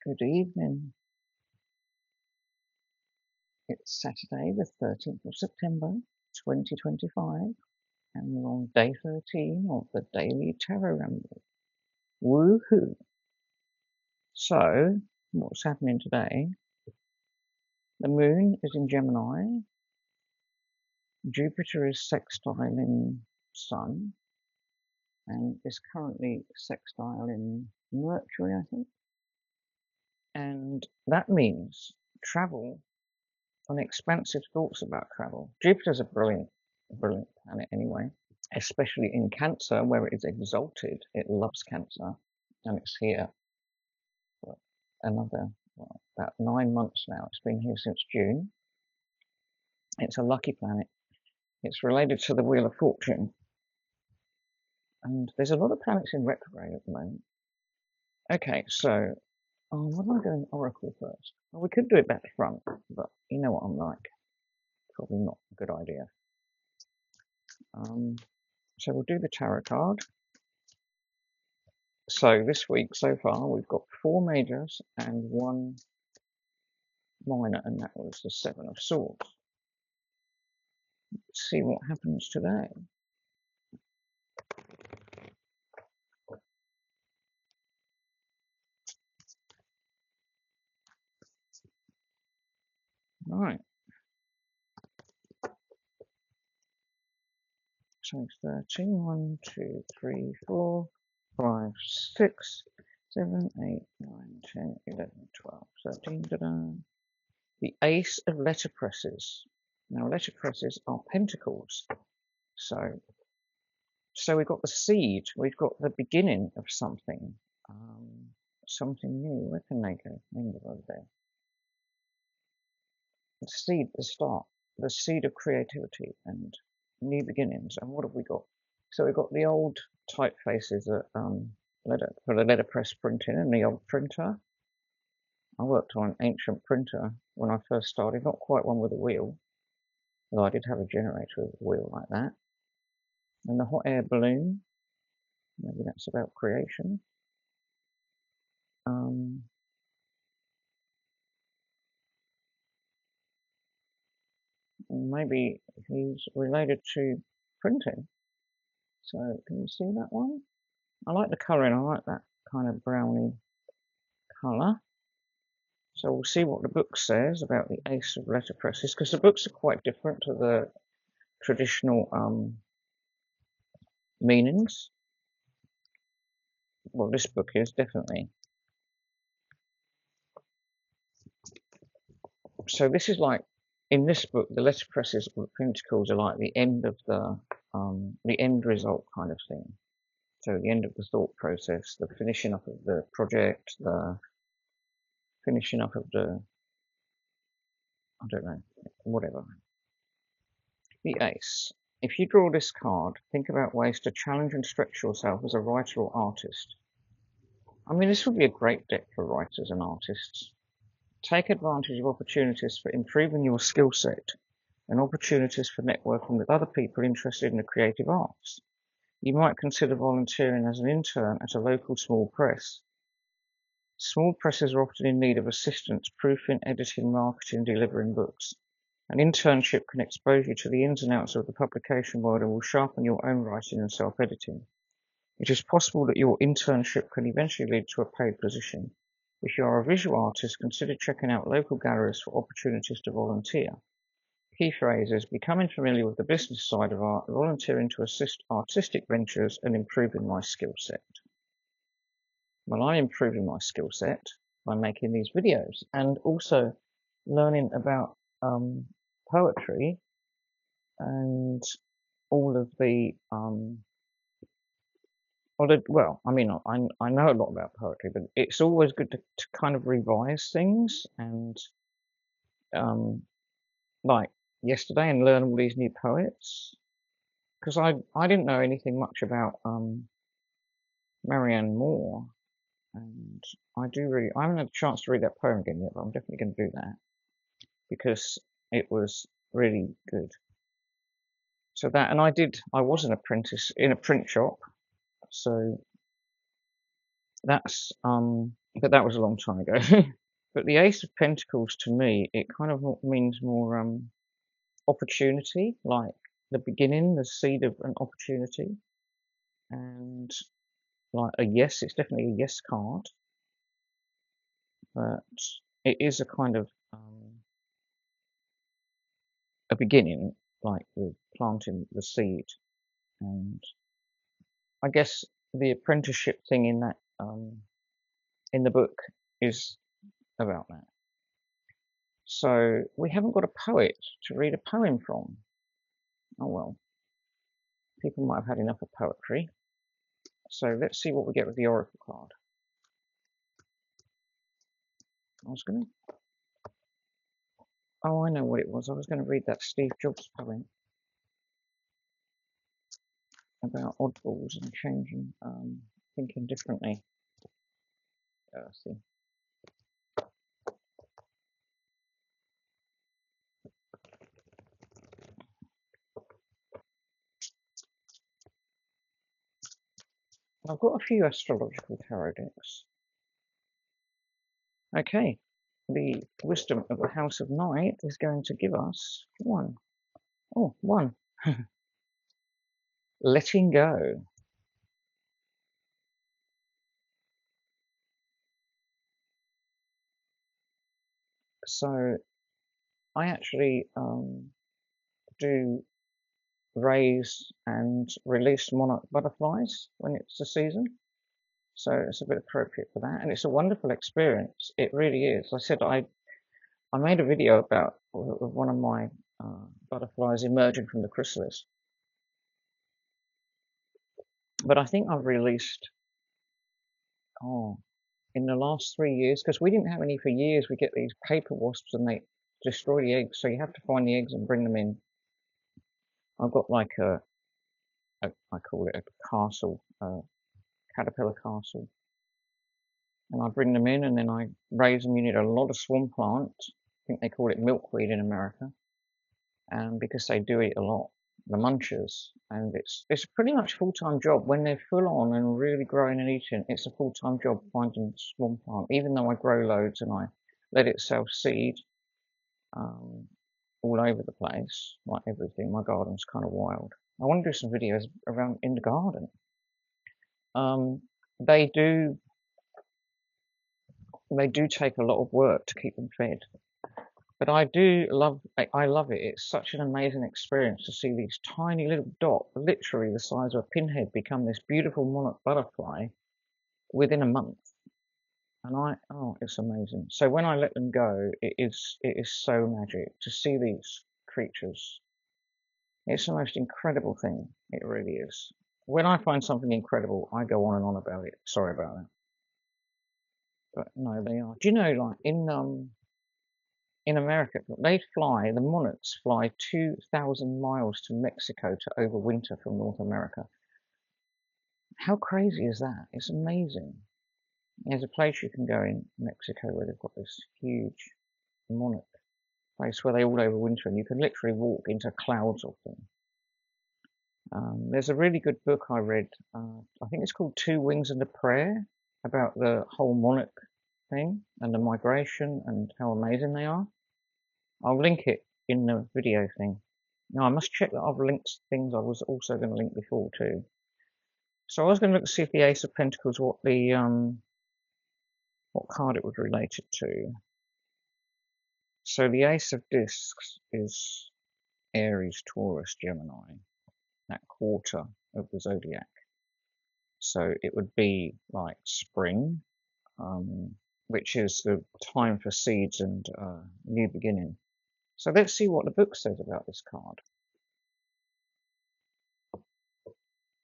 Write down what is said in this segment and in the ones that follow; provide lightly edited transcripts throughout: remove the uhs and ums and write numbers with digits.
Good evening. It's Saturday, the 13th of September, 2025, and we're on day 13 of the Daily Tarot Ramble. Woohoo! So, what's happening today? The moon is in Gemini, Jupiter is sextiling Sun, and is currently sextiling Mercury, I think. And that means travel and expansive thoughts about travel. Jupiter's a brilliant planet anyway, especially in Cancer, where it is exalted. It loves Cancer, and it's here for another, well, about 9 months now. It's been here since June. It's a lucky planet. It's related to the Wheel of Fortune, and there's a lot of planets in retrograde at the moment. Okay, so what am I doing? Oracle first. Well, we could do it back to front, but you know what I'm like. Probably not a good idea. So we'll do the tarot card. So this week so far we've got 4 majors and 1 minor, and that was the 7 of Swords. Let's see what happens today. Right. So it's 13, 1, 2, 3, 4, 5, 6, 7, 8, 9, 10, 11, 12, 13. Ta-da. The Ace of Letterpresses. Now letterpresses are pentacles. So we've got the seed, we've got the beginning of something. Something new. Where can they go? Over there. The seed, the start, the seed of creativity and new beginnings. And what have we got? So we've got the old typefaces that for the letterpress printing, and the old printer. I worked on an ancient printer when I first started, not quite one with a wheel, though I did have a generator with a wheel like that. And the hot air balloon, maybe that's about creation. Maybe he's related to printing. So can you see that one? I like the colouring. I like that kind of browny colour. So we'll see what the book says about the Ace of Letterpresses, because the books are quite different to the traditional meanings. Well, this book is definitely. So this is like, in this book, the letterpresses of Pentacles are like the end of the end result kind of thing. So the end of the thought process, the finishing up of the project, the finishing up of the, I don't know, whatever. The Ace. If you draw this card, think about ways to challenge and stretch yourself as a writer or artist. I mean, this would be a great deck for writers and artists. Take advantage of opportunities for improving your skill set and opportunities for networking with other people interested in the creative arts. You might consider volunteering as an intern at a local small press. Small presses are often in need of assistance proofing, editing, marketing, delivering books. An internship can expose you to the ins and outs of the publication world and will sharpen your own writing and self-editing. It is possible that your internship can eventually lead to a paid position. If you are a visual artist, consider checking out local galleries for opportunities to volunteer. Key phrases: becoming familiar with the business side of art, volunteering to assist artistic ventures, and improving my skill set. Well, I'm improving my skill set by making these videos and also learning about poetry and all of the well, I mean, I know a lot about poetry, but it's always good to kind of revise things and like yesterday and learn all these new poets, because I didn't know anything much about Marianne Moore, and I haven't had a chance to read that poem again yet, but I'm definitely going to do that because it was really good. So that, and I was an apprentice in a print shop, so that's but that was a long time ago. But the Ace of Pentacles, to me, it kind of means more opportunity, like the beginning, the seed of an opportunity, and like a yes. It's definitely a yes card, but it is a kind of a beginning, like with planting the seed. And I guess the apprenticeship thing in that in the book is about that. So we haven't got a poet to read a poem from. Oh well, people might have had enough of poetry. So let's see what we get with the Oracle card. I was going to... Oh, I know what it was. I was going to read that Steve Jobs poem about oddballs and changing, thinking differently. Let's see. I've got a few astrological tarot decks. Okay, the wisdom of the House of Night is going to give us one. Oh, one. Letting go. So I actually do raise and release monarch butterflies when it's the season. So it's a bit appropriate for that. And it's a wonderful experience. It really is. I said I made a video about one of my butterflies emerging from the chrysalis. But I think I've released, in the last 3 years, because we didn't have any for years, we get these paper wasps and they destroy the eggs. So you have to find the eggs and bring them in. I've got like I call it a castle, caterpillar castle. And I bring them in and then I raise them. You need a lot of swamplant. I think they call it milkweed in America. And because they do eat a lot, the munchers. And it's pretty much a full-time job. When they're full on and really growing and eating, it's a full-time job finding swamplant. Even though I grow loads and I let it self-seed all over the place, like everything. My garden's kind of wild. I want to do some videos around in the garden. They do take a lot of work to keep them fed, but I love it. It's such an amazing experience to see these tiny little dots, literally the size of a pinhead, become this beautiful monarch butterfly within a month. And it's amazing. So when I let them go, it is so magic to see these creatures. It's the most incredible thing. It really is. When I find something incredible, I go on and on about it. Sorry about that. But no, they are. Do you know, like in America, the monarchs fly 2,000 miles to Mexico to overwinter from North America. How crazy is that? It's amazing. There's a place you can go in Mexico where they've got this huge monarch place where they all overwinter, and you can literally walk into clouds of them. There's a really good book I read. I think it's called Two Wings and a Prayer, about the whole monarch thing and the migration and how amazing they are. I'll link it in the video thing. Now I must check that I've linked things I was also going to link before too. So I was going to look to see if the Ace of Pentacles, what card it was related to. So the Ace of Discs is Aries, Taurus, Gemini, that quarter of the zodiac. So it would be like spring, which is the time for seeds and new beginning. So let's see what the book says about this card.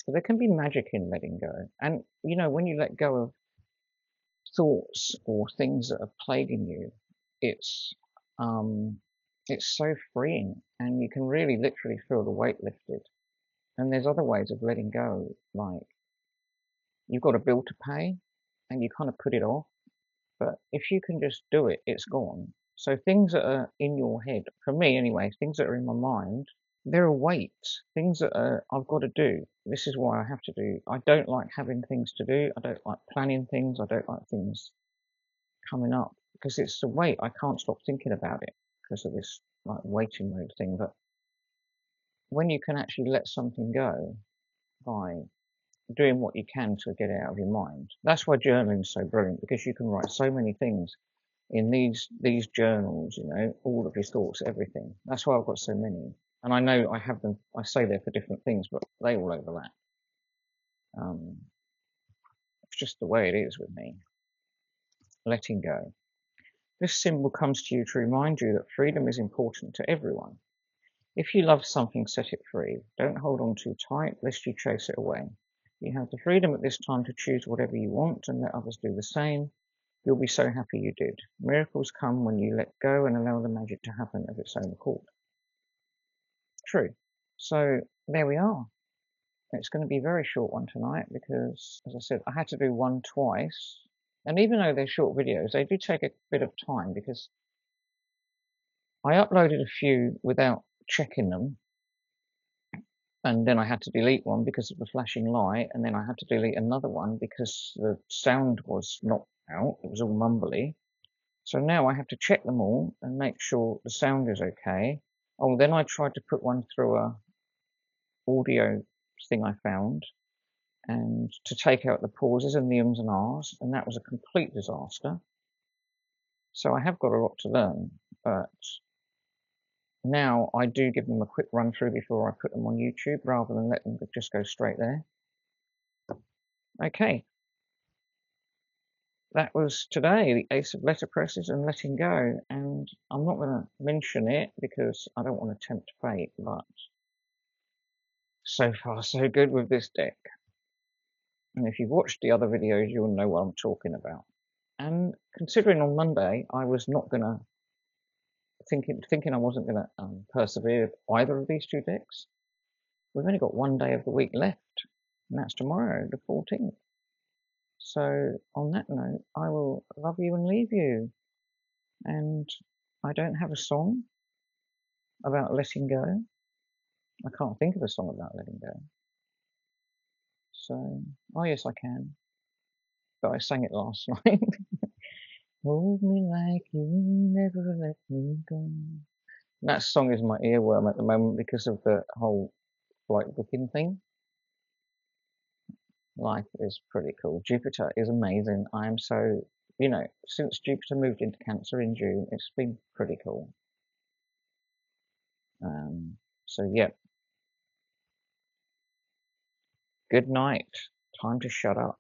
So there can be magic in letting go. And, you know, when you let go of thoughts or things that are plaguing you, it's so freeing, and you can really literally feel the weight lifted. And there's other ways of letting go, like you've got a bill to pay and you kind of put it off, but if you can just do it, it's gone. So things that are in your head, for me anyway, things that are in my mind, they're a weight. Things that I've got to do. This is why I have to do. I don't like having things to do. I don't like planning things. I don't like things coming up, because it's the weight. I can't stop thinking about it because of this like waiting mode thing. But when you can actually let something go by doing what you can to get it out of your mind, that's why journaling is so brilliant, because you can write so many things in these journals, you know, all of your thoughts, everything. That's why I've got so many. And I know I have them, I say they're for different things, but they all overlap. It's just the way it is with me. Letting go. This symbol comes to you to remind you that freedom is important to everyone. If you love something, set it free. Don't hold on too tight, lest you chase it away. You have the freedom at this time to choose whatever you want and let others do the same. You'll be so happy you did. Miracles come when you let go and allow the magic to happen of its own accord. True. So there we are. It's going to be a very short one tonight because, as I said, I had to do one twice. And even though they're short videos, they do take a bit of time because I uploaded a few without checking them. And then I had to delete one because of the flashing light. And then I had to delete another one because the sound was not out. It was all mumbly. So now I have to check them all and make sure the sound is okay. Oh, then I tried to put one through a audio thing I found, and to take out the pauses and the ums and ahs, and that was a complete disaster. So I have got a lot to learn, but now I do give them a quick run through before I put them on YouTube, rather than let them just go straight there. Okay. That was today, the Ace of Letterpresses and Letting Go, and I'm not going to mention it because I don't want to tempt fate, but so far so good with this deck. And if you've watched the other videos, you'll know what I'm talking about. And considering on Monday I was not going to, thinking I wasn't going to persevere either of these two decks, we've only got one day of the week left, and that's tomorrow, the 14th. So on that note, I will love you and leave you. And I don't have a song about letting go. I can't think of a song about letting go. So, oh yes, I can. But I sang it last night. Hold me like you never let me go. That song is my earworm at the moment because of the whole flight booking thing. Life is pretty cool. Jupiter is amazing. I am so, you know, since Jupiter moved into Cancer in June, it's been pretty cool. So yeah. Good night. Time to shut up.